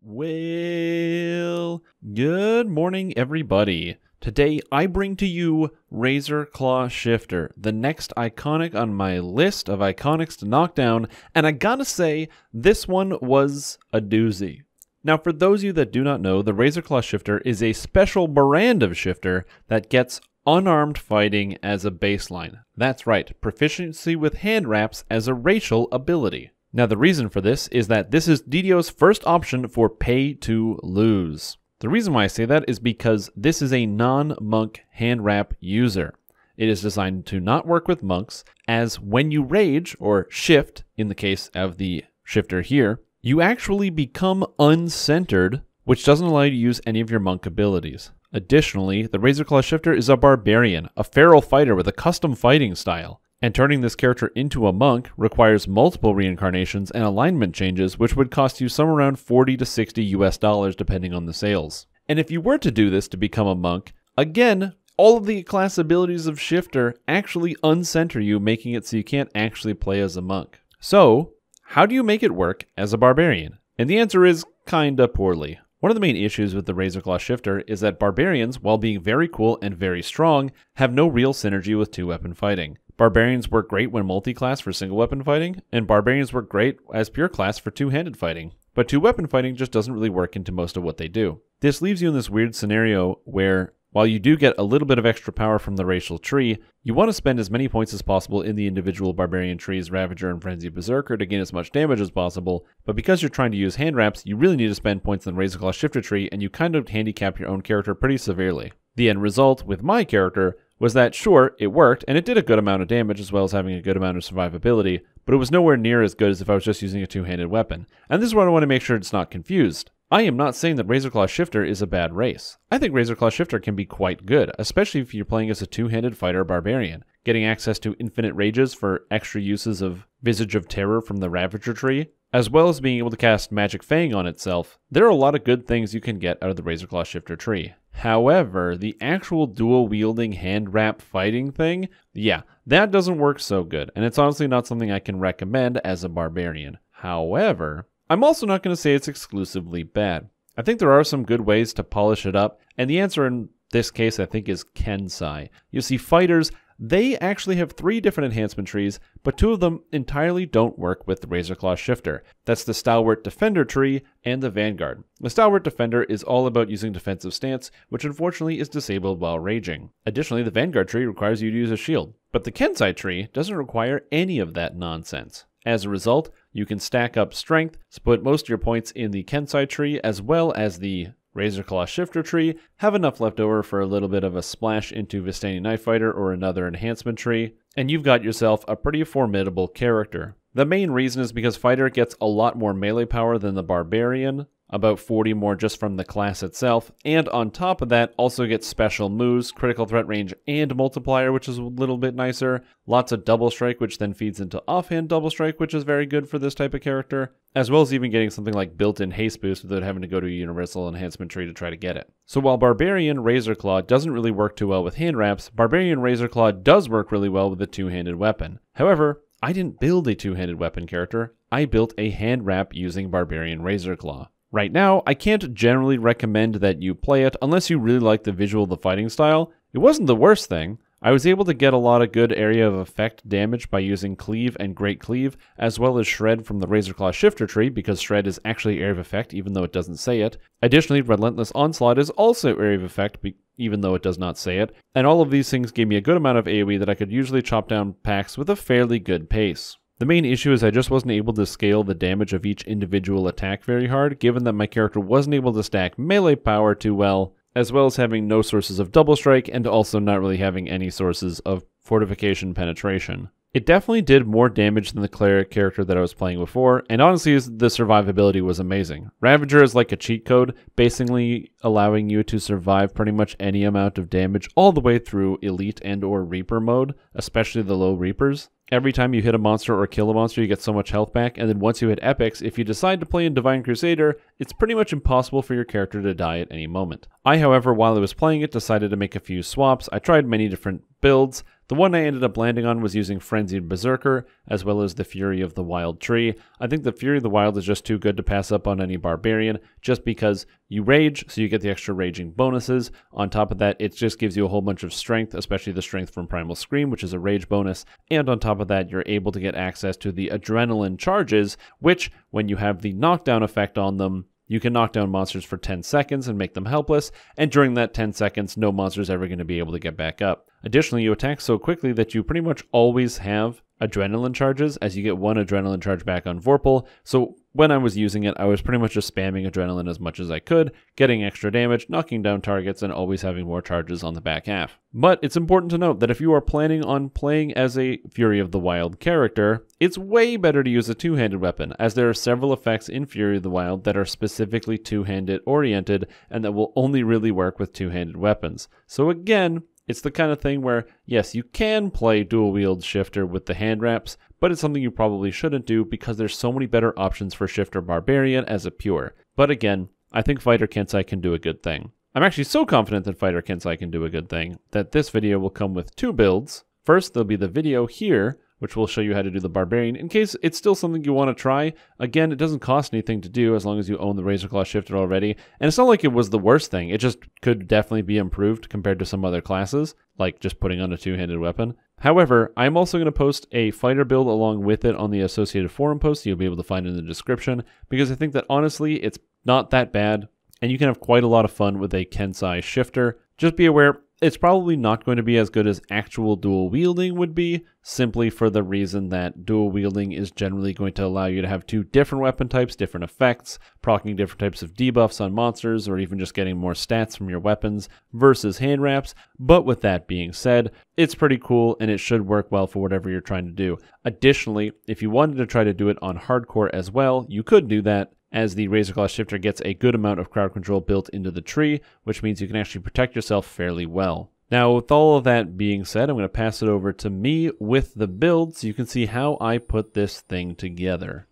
Well, good morning, everybody. Today, I bring to you Razorclaw Shifter, the next iconic on my list of iconics to knock down, and I gotta say, this one was a doozy. Now, for those of you that do not know, the Razorclaw Shifter is a special brand of shifter that gets unarmed fighting as a baseline. That's right, proficiency with hand wraps as a racial ability. Now, the reason for this is that this is DDO's first option for pay to lose. The reason why I say that is because this is a non-monk hand wrap user. It is designed to not work with monks, as when you rage, or shift, in the case of the shifter here, you actually become uncentered, which doesn't allow you to use any of your monk abilities. Additionally, the Razorclaw Shifter is a barbarian, a feral fighter with a custom fighting style. And turning this character into a monk requires multiple reincarnations and alignment changes, which would cost you somewhere around $40 to $60 depending on the sales. And if you were to do this to become a monk, again, all of the class abilities of Shifter actually uncenter you, making it so you can't actually play as a monk. So, how do you make it work as a barbarian? And the answer is kinda poorly. One of the main issues with the Razorclaw Shifter is that barbarians, while being very cool and very strong, have no real synergy with two-weapon fighting. Barbarians work great when multi-class for single-weapon fighting, and barbarians work great as pure class for two-handed fighting. But two-weapon fighting just doesn't really work into most of what they do. This leaves you in this weird scenario where, while you do get a little bit of extra power from the racial tree, you want to spend as many points as possible in the individual barbarian trees, Ravager and Frenzy Berserker, to gain as much damage as possible, but because you're trying to use hand wraps, you really need to spend points in the Razorclaw Shifter tree, and you kind of handicap your own character pretty severely. The end result, with my character, was that sure, it worked, and it did a good amount of damage as well as having a good amount of survivability, but it was nowhere near as good as if I was just using a two-handed weapon. And this is where I want to make sure it's not confused. I am not saying that Razorclaw Shifter is a bad race. I think Razorclaw Shifter can be quite good, especially if you're playing as a two-handed fighter barbarian. Getting access to infinite rages for extra uses of Visage of Terror from the Ravager tree, as well as being able to cast Magic Fang on itself, there are a lot of good things you can get out of the Razorclaw Shifter tree. However, the actual dual-wielding hand wrap fighting thing, yeah, that doesn't work so good, and it's honestly not something I can recommend as a barbarian. However, I'm also not going to say it's exclusively bad. I think there are some good ways to polish it up, and the answer in this case I think is Kensai. You see, fighters, they actually have 3 different enhancement trees, but 2 of them entirely don't work with the Razorclaw Shifter. That's the Stalwart Defender tree and the Vanguard. The Stalwart Defender is all about using defensive stance, which unfortunately is disabled while raging. Additionally, the Vanguard tree requires you to use a shield, but the Kensai tree doesn't require any of that nonsense. As a result, you can stack up strength, split most of your points in the Kensai tree as well as the Razorclaw Shifter tree, have enough left over for a little bit of a splash into Vistani Knife Fighter or another enhancement tree, and you've got yourself a pretty formidable character. The main reason is because Fighter gets a lot more melee power than the Barbarian, about 40 more just from the class itself, and on top of that also gets special moves, critical threat range, and multiplier, which is a little bit nicer, lots of double strike, which then feeds into offhand double strike, which is very good for this type of character, as well as even getting something like built-in haste boost without having to go to a universal enhancement tree to try to get it. So while Barbarian Razorclaw doesn't really work too well with hand wraps, Barbarian Razorclaw does work really well with a two-handed weapon. However, I didn't build a two-handed weapon character, I built a hand wrap using Barbarian Razorclaw. Right now, I can't generally recommend that you play it unless you really like the visual of the fighting style. It wasn't the worst thing. I was able to get a lot of good area of effect damage by using Cleave and Great Cleave, as well as Shred from the Razorclaw Shifter tree, because Shred is actually area of effect even though it doesn't say it. Additionally, Relentless Onslaught is also area of effect even though it does not say it, and all of these things gave me a good amount of AoE that I could usually chop down packs with a fairly good pace. The main issue is I just wasn't able to scale the damage of each individual attack very hard, given that my character wasn't able to stack melee power too well, as well as having no sources of double strike and also not really having any sources of fortification penetration. It definitely did more damage than the cleric character that I was playing before, and honestly the survivability was amazing. Ravager is like a cheat code, basically allowing you to survive pretty much any amount of damage all the way through Elite and or Reaper mode, especially the low Reapers. Every time you hit a monster or kill a monster, you get so much health back, and then once you hit Epics, if you decide to play in Divine Crusader, it's pretty much impossible for your character to die at any moment. I, however, while I was playing it, decided to make a few swaps. I tried many different builds. The one I ended up landing on was using Frenzied Berserker, as well as the Fury of the Wild Tree. I think the Fury of the Wild is just too good to pass up on any barbarian, just because you rage, so you get the extra raging bonuses. On top of that, it just gives you a whole bunch of strength, especially the strength from Primal Scream, which is a rage bonus. And on top of that, you're able to get access to the adrenaline charges, which, when you have the knockdown effect on them, you can knock down monsters for 10 seconds and make them helpless, and during that 10 seconds, no monster is ever going to be able to get back up. Additionally, you attack so quickly that you pretty much always have adrenaline charges, as you get one adrenaline charge back on Vorpal. So when I was using it, I was pretty much just spamming adrenaline as much as I could, getting extra damage, knocking down targets, and always having more charges on the back half. But it's important to note that if you are planning on playing as a Fury of the Wild character, it's way better to use a two-handed weapon, as there are several effects in Fury of the Wild that are specifically two-handed oriented, and that will only really work with two-handed weapons. So again, it's the kind of thing where, yes, you can play dual-wield Shifter with the hand wraps, but it's something you probably shouldn't do because there's so many better options for Shifter Barbarian as a pure. But again, I think Fighter Kensei can do a good thing. I'm actually so confident that Fighter Kensei can do a good thing that this video will come with two builds. First, there'll be the video here, which will show you how to do the Barbarian, in case it's still something you want to try. Again, it doesn't cost anything to do as long as you own the Razorclaw Shifter already, and it's not like it was the worst thing. It just could definitely be improved compared to some other classes, like just putting on a two-handed weapon. However, I'm also going to post a fighter build along with it on the associated forum post, you'll be able to find it in the description, because I think that honestly, it's not that bad, and you can have quite a lot of fun with a Kensei Shifter. Just be aware, it's probably not going to be as good as actual dual wielding would be, simply for the reason that dual wielding is generally going to allow you to have two different weapon types, different effects, proccing different types of debuffs on monsters, or even just getting more stats from your weapons versus hand wraps. But with that being said, it's pretty cool and it should work well for whatever you're trying to do. Additionally, if you wanted to try to do it on hardcore as well, you could do that, as the Razorclaw Shifter gets a good amount of crowd control built into the tree, which means you can actually protect yourself fairly well. Now, with all of that being said, I'm going to pass it over to me with the build so you can see how I put this thing together.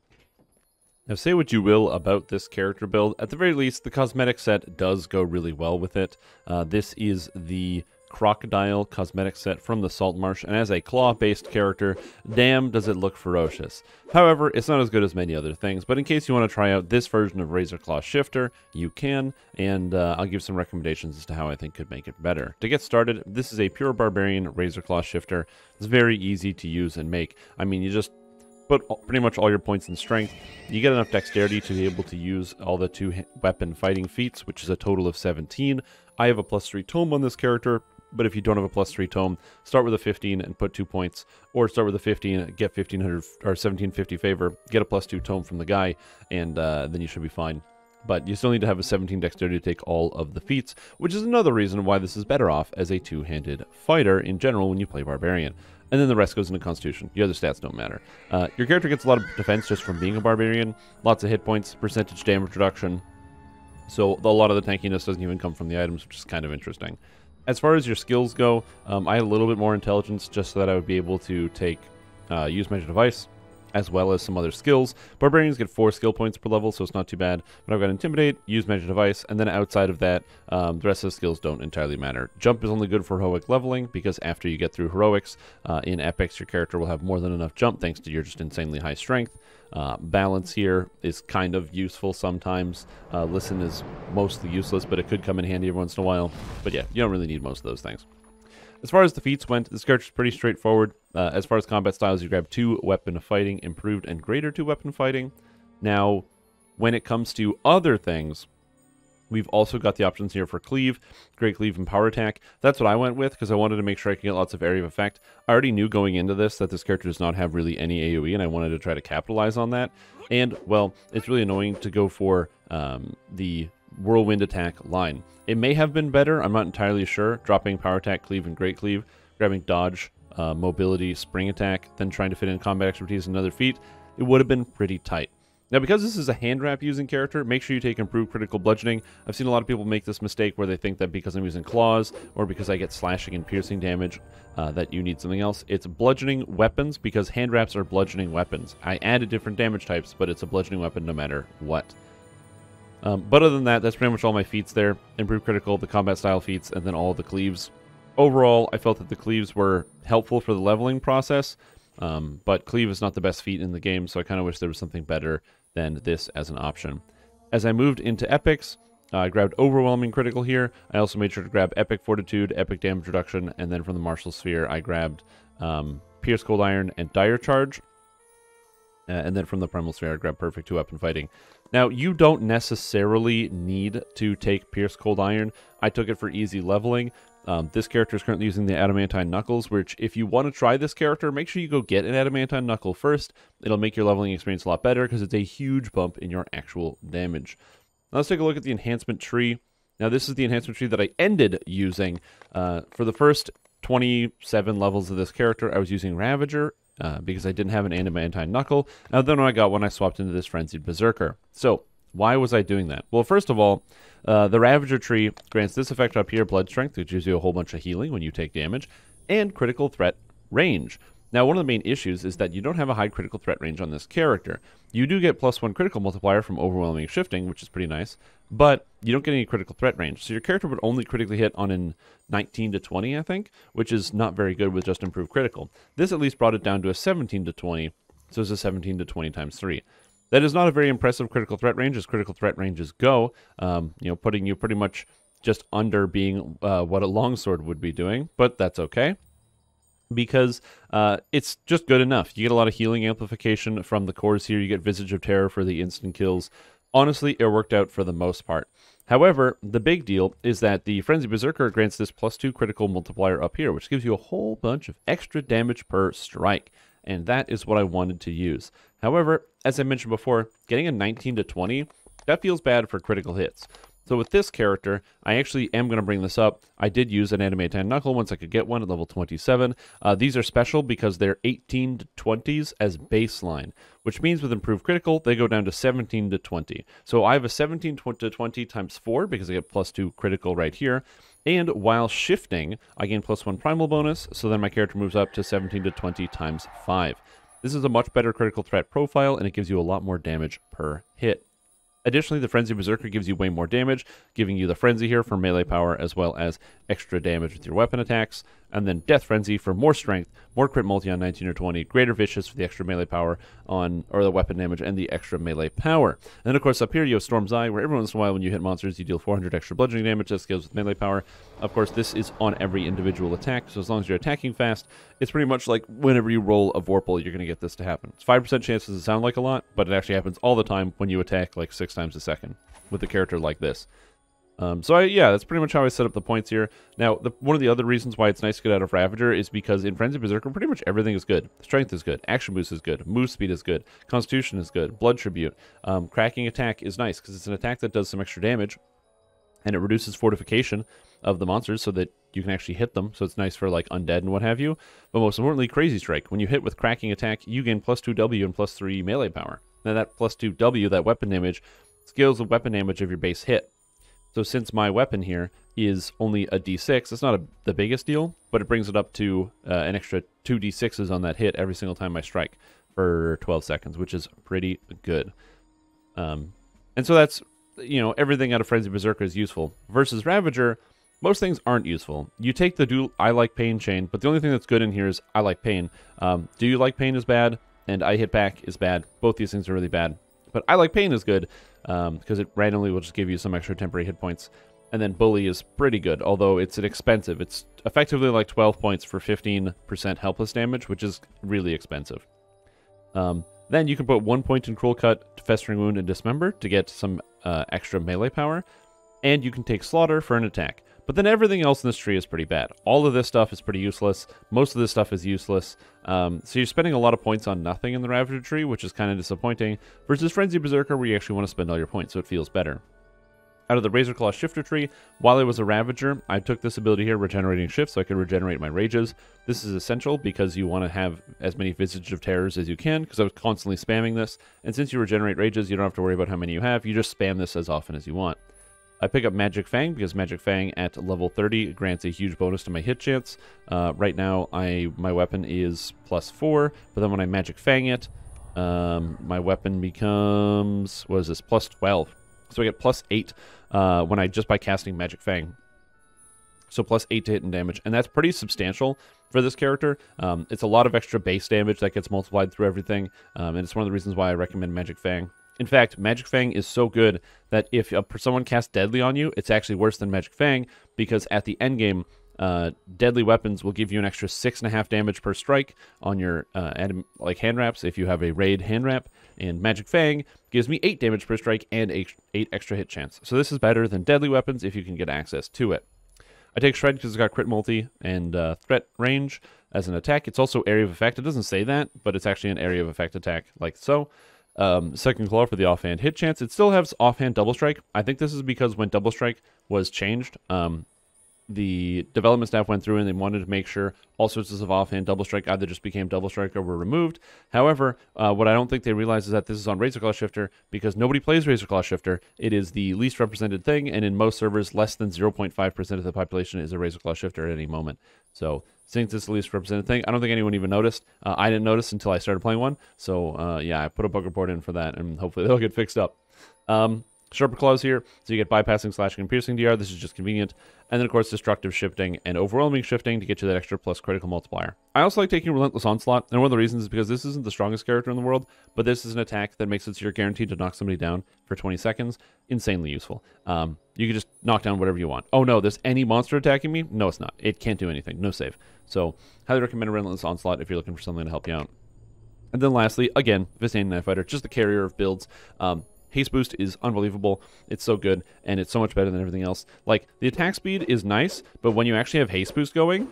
Now, say what you will about this character build, at the very least, the cosmetic set does go really well with it. This is the Crocodile cosmetic set from the Salt Marsh, and as a claw-based character, damn does it look ferocious. However, it's not as good as many other things, but in case you want to try out this version of Razorclaw Shifter, you can, and I'll give some recommendations as to how I think could make it better. To get started, this is a pure Barbarian Razorclaw Shifter. It's very easy to use and make. I mean, you just put pretty much all your points in strength. You get enough dexterity to be able to use all the two-weapon fighting feats, which is a total of 17. I have a +3 tome on this character, but if you don't have a +3 tome, start with a 15 and put 2 points, or start with a 15, get 1500 or 1750 favor, get a +2 tome from the guy, and then you should be fine. But you still need to have a 17 dexterity to take all of the feats, which is another reason why this is better off as a two-handed fighter in general when you play Barbarian. And then the rest goes into Constitution. The other stats don't matter. Your character gets a lot of defense just from being a Barbarian, lots of hit points, percentage damage reduction, so a lot of the tankiness doesn't even come from the items, which is kind of interesting. As far as your skills go, I had a little bit more intelligence just so that I would be able to take Use Magic Device, as well as some other skills. Barbarians get 4 skill points per level, so it's not too bad. But I've got Intimidate, Use Magic Device, and then outside of that, the rest of the skills don't entirely matter. Jump is only good for heroic leveling, because after you get through heroics, in epics, your character will have more than enough jump thanks to your just insanely high strength. Balance here is kind of useful sometimes. Listen is mostly useless, but it could come in handy every once in a while. But yeah, you don't really need most of those things. As far as the feats went, this character is pretty straightforward. As far as combat styles, you grab 2 weapon fighting, improved and greater 2 weapon fighting. Now, when it comes to other things, we've also got the options here for Cleave, Great Cleave, and Power Attack. That's what I went with because I wanted to make sure I could get lots of area of effect. I already knew going into this that this character does not have really any AoE, and I wanted to try to capitalize on that. And, well, it's really annoying to go for the Whirlwind Attack line. It may have been better, I'm not entirely sure, dropping Power Attack, Cleave, and Great Cleave, grabbing Dodge, Mobility, Spring Attack, then trying to fit in Combat Expertise and another feat. It would have been pretty tight. Now, because this is a hand wrap using character, make sure you take improved critical bludgeoning. I've seen a lot of people make this mistake where they think that because I'm using claws or because I get slashing and piercing damage that you need something else. It's bludgeoning weapons because hand wraps are bludgeoning weapons. I added different damage types, but it's a bludgeoning weapon no matter what. But other than that, that's pretty much all my feats there. Improved critical, the combat style feats, and then all the cleaves. Overall, I felt that the cleaves were helpful for the leveling process, but cleave is not the best feat in the game, so I kind of wish there was something better than this as an option. As I moved into epics, I grabbed Overwhelming Critical here. I also made sure to grab Epic Fortitude, Epic Damage Reduction, and then from the Martial Sphere, I grabbed Pierce Cold Iron and Dire Charge. And then from the Primal Sphere, I grabbed Perfect 2-Weapon Fighting. Now, you don't necessarily need to take Pierce Cold Iron. I took it for easy leveling. This character is currently using the Adamantine Knuckles, which if you want to try this character, make sure you go get an Adamantine Knuckle first. It'll make your leveling experience a lot better because it's a huge bump in your actual damage. Now let's take a look at the Enhancement Tree. Now this is the Enhancement Tree that I ended using. For the first 27 levels of this character, I was using Ravager because I didn't have an Adamantine Knuckle. Now then when I got one, I swapped into this Frenzied Berserker. So why was I doing that? Well, first of all, the Ravager tree grants this effect up here, Blood Strength, which gives you a whole bunch of healing when you take damage, and critical threat range. Now, one of the main issues is that you don't have a high critical threat range on this character. You do get +1 critical multiplier from Overwhelming Shifting, which is pretty nice, but you don't get any critical threat range. So your character would only critically hit on an 19 to 20, I think, which is not very good with just improved critical. This at least brought it down to a 17 to 20, so it's a 17 to 20 times 3. That is not a very impressive critical threat range as critical threat ranges go, putting you pretty much just under being what a longsword would be doing, but that's okay. Because it's just good enough. You get a lot of healing amplification from the cores here. You get Visage of Terror for the instant kills. Honestly, it worked out for the most part. However, the big deal is that the Frenzy Berserker grants this +2 critical multiplier up here, which gives you a whole bunch of extra damage per strike. And that is what I wanted to use. However, as I mentioned before, getting a 19 to 20, that feels bad for critical hits. So with this character, I actually am going to bring this up. I did use an Adamantine Knuckle once I could get one at level 27. These are special because they're 18 to 20s as baseline, which means with improved critical, they go down to 17 to 20. So I have a 17 to 20 times 4 because I get +2 critical right here. And while shifting, I gain +1 primal bonus, so then my character moves up to 17 to 20 times 5. This is a much better critical threat profile, and it gives you a lot more damage per hit. Additionally, the Frenzy Berserker gives you way more damage, giving you the Frenzy here for melee power, as well as extra damage with your weapon attacks, and then Death Frenzy for more strength, more crit multi on 19 or 20, greater Vicious for the extra melee power or the weapon damage and the extra melee power. And then, of course, up here you have Storm's Eye, where every once in a while when you hit monsters, you deal 400 extra bludgeoning damage. That scales with melee power. Of course, this is on every individual attack, so as long as you're attacking fast, it's pretty much like whenever you roll a Vorpal, you're going to get this to happen. It's 5% chance doesn't sound like a lot, but it actually happens all the time when you attack like 6 times a second with a character like this. Yeah, that's pretty much how I set up the points here. Now, one of the other reasons why it's nice to get out of Ravager is because in Frenzy Berserker, pretty much everything is good. Strength is good, Action Boost is good, Move Speed is good, Constitution is good, Blood Tribute. Cracking Attack is nice because it's an attack that does some extra damage, and it reduces fortification of the monsters so that you can actually hit them, so it's nice for like undead and what have you. But most importantly, Crazy Strike. When you hit with Cracking Attack, you gain +2 W and +3 melee power. Now that +2 W, that weapon damage, scales the weapon damage of your base hit. So since my weapon here is only a d6, it's not the biggest deal, but it brings it up to an extra 2 d6s on that hit every single time I strike for 12 seconds, which is pretty good. And so that's, everything out of Frenzy Berserker is useful. Versus Ravager, most things aren't useful. You take the I Like Pain chain, but the only thing that's good in here is I Like Pain. Do You Like Pain is bad, and I Hit Back is bad. Both these things are really bad. But I Like Pain is good, because it randomly will just give you some extra temporary hit points. And then Bully is pretty good, although it's expensive. It's effectively like 12 points for 15% helpless damage, which is really expensive. Then you can put 1 point in Cruel Cut, Festering Wound, and Dismember to get some extra melee power. And you can take Slaughter for an attack. But then everything else in this tree is pretty bad. All of this stuff is pretty useless. Most of this stuff is useless. So you're spending a lot of points on nothing in the Ravager tree, which is kind of disappointing, versus Frenzy Berserker, where you actually want to spend all your points, so it feels better. Out of the Razorclaw Shifter tree, while I was a Ravager, I took this ability here, Regenerating Shift, so I could regenerate my rages. This is essential because you want to have as many Visage of Terrors as you can, because I was constantly spamming this. And since you regenerate rages, you don't have to worry about how many you have. You just spam this as often as you want. I pick up Magic Fang because Magic Fang at level 30 grants a huge bonus to my hit chance. Right now, my weapon is +4, but then when I Magic Fang it, my weapon becomes, what is this, +12. So I get +8 just by casting Magic Fang. So plus 8 to hit and damage, and that's pretty substantial for this character. It's a lot of extra base damage that gets multiplied through everything, and it's one of the reasons why I recommend Magic Fang. In fact, Magic Fang is so good that if someone casts Deadly on you, it's actually worse than Magic Fang, because at the end game, Deadly weapons will give you an extra 6.5 damage per strike on your like hand wraps if you have a raid hand wrap, and Magic Fang gives me 8 damage per strike and 8 extra hit chance. So this is better than Deadly weapons if you can get access to it. I take Shred because it's got crit multi and threat range as an attack. It's also area of effect. It doesn't say that, but it's actually an area of effect attack like so. Second Claw for the offhand hit chance. It still has offhand double strike. I think this is because when double strike was changed, the development staff went through and they wanted to make sure all sorts of offhand double strike either just became double strike or were removed. However, what I don't think they realize is that this is on Razorclaw Shifter because nobody plays Razorclaw Shifter. It is the least represented thing, and in most servers, less than 0.5% of the population is a Razorclaw Shifter at any moment. So since it's the least represented thing, I don't think anyone even noticed. I didn't notice until I started playing one. So yeah, I put a bug report in for that, and hopefully they'll get fixed up. Sharper Claws here, so you get bypassing, slashing, and piercing DR. This is just convenient. And then, of course, destructive shifting and overwhelming shifting to get you that extra plus critical multiplier. I also like taking Relentless Onslaught, and one of the reasons is because this isn't the strongest character in the world, but this is an attack that makes it so you're guaranteed to knock somebody down for 20 seconds. Insanely useful. You can just knock down whatever you want. Oh no, there's any monster attacking me? No, it's not. It can't do anything. No save. So, highly recommend a Relentless Onslaught if you're looking for something to help you out. And then lastly, again, Vistain Knife Fighter, just the carrier of builds. Haste boost is unbelievable. It's so good, and it's so much better than everything else. Like, the attack speed is nice, but when you actually have haste boost going,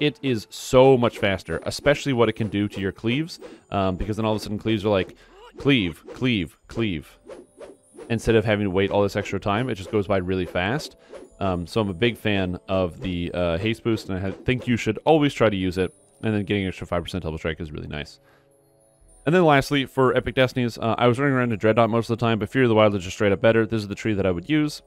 it is so much faster, especially what it can do to your cleaves, because then all of a sudden cleaves are like, cleave, cleave, cleave. Instead of having to wait all this extra time, it just goes by really fast. So I'm a big fan of the haste boost, and I think you should always try to use it, and then getting an extra 5% double strike is really nice. And then lastly, for Epic Destinies, I was running around in Dreadnought most of the time, but Fear of the Wild is just straight up better. This is the tree that I would use.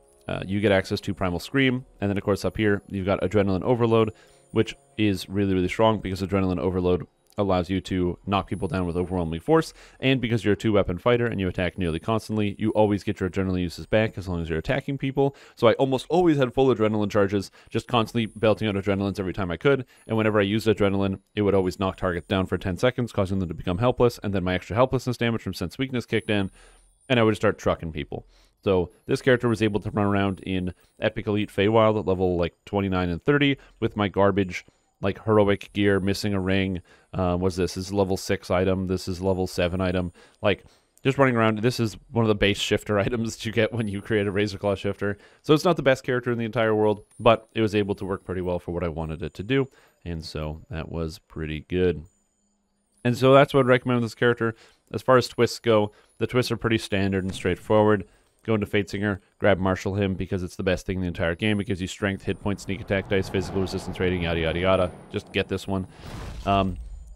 You get access to Primal Scream, and then of course up here, you've got Adrenaline Overload, which is really, really strong because Adrenaline Overload allows you to knock people down with overwhelming force, and because you're a 2-weapon fighter and you attack nearly constantly, you always get your adrenaline uses back as long as you're attacking people. So I almost always had full adrenaline charges, just constantly belting out adrenalines every time I could, and whenever I used adrenaline, it would always knock targets down for 10 seconds, causing them to become helpless, and then my extra helplessness damage from Sense Weakness kicked in, and I would start trucking people. So this character was able to run around in Epic Elite Feywild at level like 29 and 30 with my garbage like heroic gear, missing a ring. What's this? This is level 6 item. This is level 7 item. Like, just running around. This is one of the base shifter items that you get when you create a Razorclaw shifter. So it's not the best character in the entire world, but it was able to work pretty well for what I wanted it to do. And so that was pretty good. And so that's what I'd recommend with this character. As far as twists go, the twists are pretty standard and straightforward. Go into Fatesinger, grab Marshal him because it's the best thing in the entire game. It gives you strength, hit points, sneak attack dice, physical resistance rating, yada, yada, yada. Just get this one.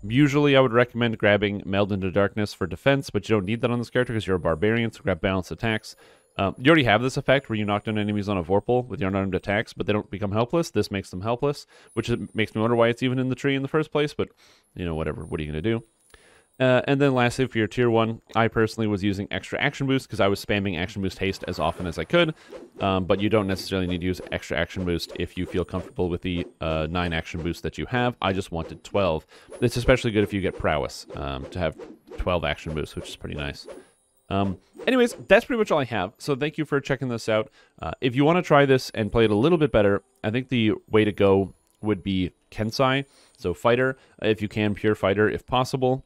Usually I would recommend grabbing Meld into Darkness for defense, but you don't need that on this character because you're a barbarian, so grab balanced attacks. You already have this effect where you knock down enemies on a Vorpal with your unarmed attacks, but they don't become helpless. This makes them helpless, which makes me wonder why it's even in the tree in the first place, but, you know, whatever. What are you going to do? And then lastly, for your tier 1, I personally was using extra action boost because I was spamming action boost haste as often as I could. But you don't necessarily need to use extra action boost if you feel comfortable with the 9 action boost that you have. I just wanted 12. It's especially good if you get prowess to have 12 action boosts, which is pretty nice. Anyways, that's pretty much all I have. So thank you for checking this out. If you want to try this and play it a little bit better, I think the way to go would be Kensai. So fighter, if you can, pure fighter if possible.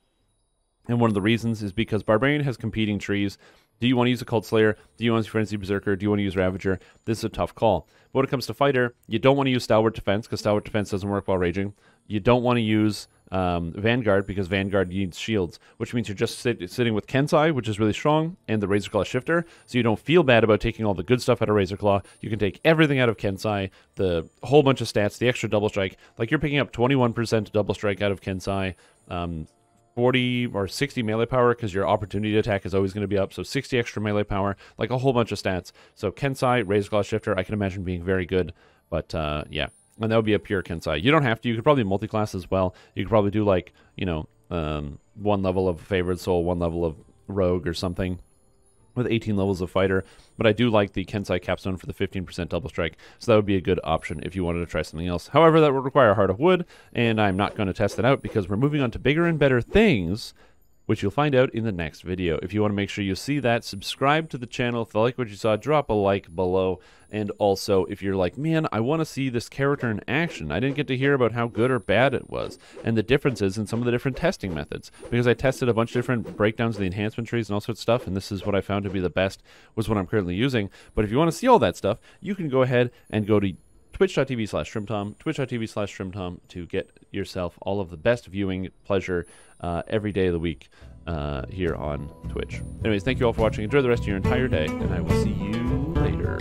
And one of the reasons is because Barbarian has competing trees. Do you want to use a Cult Slayer? Do you want to use Frenzy Berserker? Do you want to use Ravager? This is a tough call. But when it comes to Fighter, you don't want to use Stalwart Defense because Stalwart Defense doesn't work while raging. You don't want to use Vanguard because Vanguard needs shields, which means you're just sitting with Kensai, which is really strong, and the Razorclaw Shifter, so you don't feel bad about taking all the good stuff out of Razorclaw. You can take everything out of Kensai, the whole bunch of stats, the extra double strike. Like, you're picking up 21% double strike out of Kensai, 40 or 60 melee power because your opportunity attack is always going to be up, so 60 extra melee power, like a whole bunch of stats. So Kensai, Razorclaw Shifter, I can imagine being very good, but yeah, and that would be a pure Kensai. You don't have to. You could probably multi-class as well. You could probably do, like, you know, 1 level of Favored Soul, 1 level of Rogue or something. with 18 levels of fighter, but I do like the Kensai Capstone for the 15% double strike, so that would be a good option if you wanted to try something else. However, that would require a Heart of Wood, and I'm not going to test it out because we're moving on to bigger and better things, which you'll find out in the next video. If you want to make sure you see that, subscribe to the channel. If you like what you saw, drop a like below. And also, if you're like, man, I want to see this character in action. I didn't get to hear about how good or bad it was and the differences in some of the different testing methods, because I tested a bunch of different breakdowns of the enhancement trees and all sorts of stuff, and this is what I found to be the best, was what I'm currently using. But if you want to see all that stuff, you can go ahead and go to twitch.tv/Strimtom, twitch.tv/Strimtom to get yourself all of the best viewing pleasure every day of the week here on Twitch. Anyways, thank you all for watching. Enjoy the rest of your entire day, and I will see you later.